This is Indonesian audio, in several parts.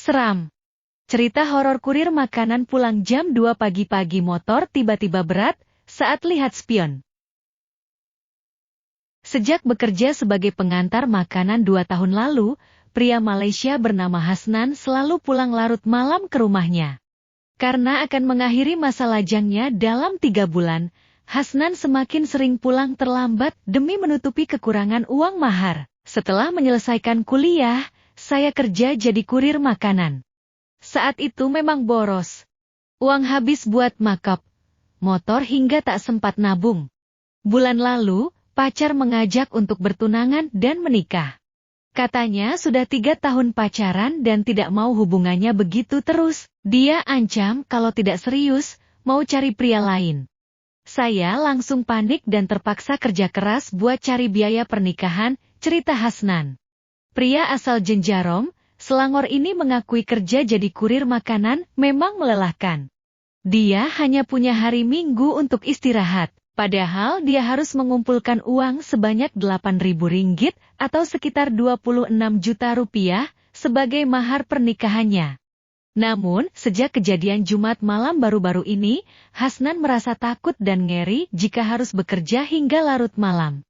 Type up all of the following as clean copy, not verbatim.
Seram. Cerita horor kurir makanan pulang jam 2 pagi-pagi motor tiba-tiba berat saat lihat spion. Sejak bekerja sebagai pengantar makanan 2 tahun lalu, pria Malaysia bernama Hasnan selalu pulang larut malam ke rumahnya. Karena akan mengakhiri masa lajangnya dalam 3 bulan, Hasnan semakin sering pulang terlambat demi menutupi kekurangan uang mahar. Setelah menyelesaikan kuliah, saya kerja jadi kurir makanan. Saat itu memang boros. Uang habis buat makeup, motor hingga tak sempat nabung. Bulan lalu, pacar mengajak untuk bertunangan dan menikah. Katanya sudah 3 tahun pacaran dan tidak mau hubungannya begitu terus. Dia ancam kalau tidak serius, mau cari pria lain. Saya langsung panik dan terpaksa kerja keras buat cari biaya pernikahan, cerita Hasnan. Pria asal Jenjarom, Selangor ini mengakui kerja jadi kurir makanan memang melelahkan. Dia hanya punya hari Minggu untuk istirahat, padahal dia harus mengumpulkan uang sebanyak Rp8.000 atau sekitar 26 juta rupiah sebagai mahar pernikahannya. Namun, sejak kejadian Jumat malam baru-baru ini, Hasnan merasa takut dan ngeri jika harus bekerja hingga larut malam.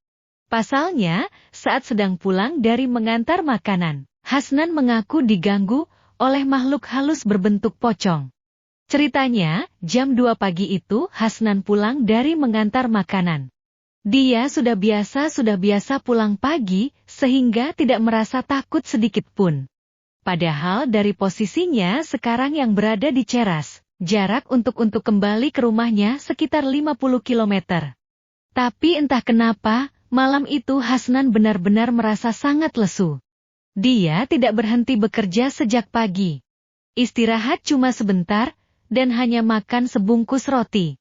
Pasalnya, saat sedang pulang dari mengantar makanan, Hasnan mengaku diganggu oleh makhluk halus berbentuk pocong. Ceritanya, jam 2 pagi itu Hasnan pulang dari mengantar makanan. Dia sudah biasa pulang pagi, sehingga tidak merasa takut sedikit pun. Padahal dari posisinya sekarang yang berada di Ceras, jarak untuk kembali ke rumahnya sekitar 50 km. Tapi entah kenapa, malam itu Hasnan benar-benar merasa sangat lesu. Dia tidak berhenti bekerja sejak pagi. Istirahat cuma sebentar, dan hanya makan sebungkus roti.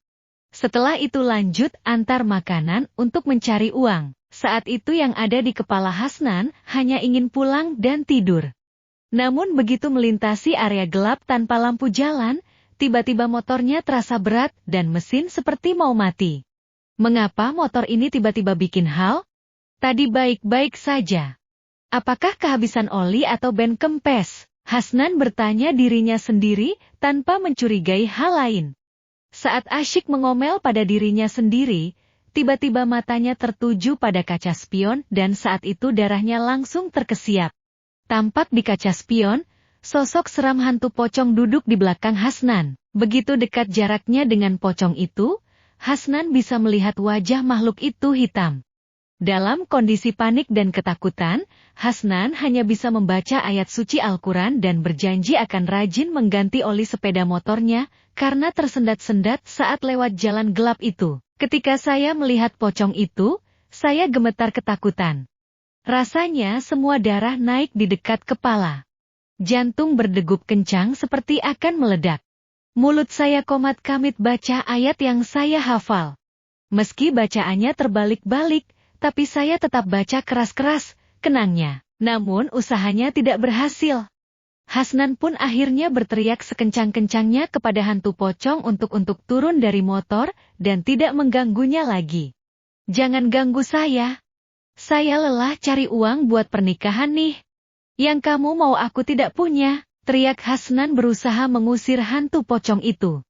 Setelah itu lanjut antar makanan untuk mencari uang. Saat itu yang ada di kepala Hasnan hanya ingin pulang dan tidur. Namun begitu melintasi area gelap tanpa lampu jalan, tiba-tiba motornya terasa berat dan mesin seperti mau mati. Mengapa motor ini tiba-tiba bikin hal? Tadi baik-baik saja. Apakah kehabisan oli atau ban kempes? Hasnan bertanya dirinya sendiri tanpa mencurigai hal lain. Saat asyik mengomel pada dirinya sendiri, tiba-tiba matanya tertuju pada kaca spion dan saat itu darahnya langsung terkesiap. Tampak di kaca spion, sosok seram hantu pocong duduk di belakang Hasnan. Begitu dekat jaraknya dengan pocong itu, Hasnan bisa melihat wajah makhluk itu hitam. Dalam kondisi panik dan ketakutan, Hasnan hanya bisa membaca ayat suci Al-Quran dan berjanji akan rajin mengganti oli sepeda motornya karena tersendat-sendat saat lewat jalan gelap itu. Ketika saya melihat pocong itu, saya gemetar ketakutan. Rasanya semua darah naik di dekat kepala. Jantung berdegup kencang seperti akan meledak. Mulut saya komat-kamit baca ayat yang saya hafal. Meski bacaannya terbalik-balik, tapi saya tetap baca keras-keras, kenangnya. Namun usahanya tidak berhasil. Hasnan pun akhirnya berteriak sekencang-kencangnya kepada hantu pocong untuk turun dari motor dan tidak mengganggunya lagi. Jangan ganggu saya. Saya lelah cari uang buat pernikahan nih. Yang kamu mau aku tidak punya, teriak Hasnan berusaha mengusir hantu pocong itu.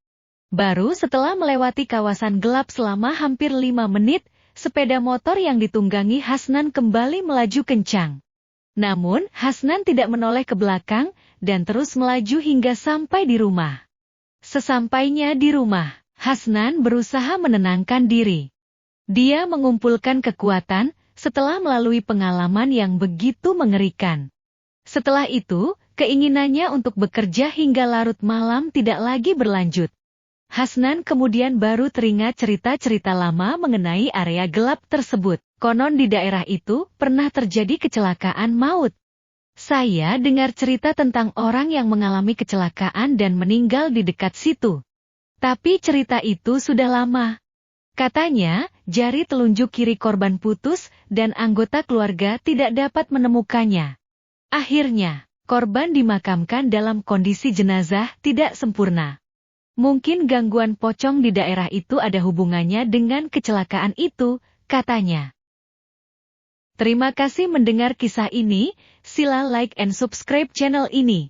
Baru setelah melewati kawasan gelap selama hampir 5 menit, sepeda motor yang ditunggangi Hasnan kembali melaju kencang. Namun, Hasnan tidak menoleh ke belakang dan terus melaju hingga sampai di rumah. Sesampainya di rumah, Hasnan berusaha menenangkan diri. Dia mengumpulkan kekuatan setelah melalui pengalaman yang begitu mengerikan. Setelah itu, keinginannya untuk bekerja hingga larut malam tidak lagi berlanjut. Hasnan kemudian baru teringat cerita-cerita lama mengenai area gelap tersebut. Konon di daerah itu pernah terjadi kecelakaan maut. Saya dengar cerita tentang orang yang mengalami kecelakaan dan meninggal di dekat situ. Tapi cerita itu sudah lama. Katanya, jari telunjuk kiri korban putus dan anggota keluarga tidak dapat menemukannya. Akhirnya, korban dimakamkan dalam kondisi jenazah tidak sempurna. Mungkin gangguan pocong di daerah itu ada hubungannya dengan kecelakaan itu, katanya. Terima kasih mendengar kisah ini, sila like and subscribe channel ini.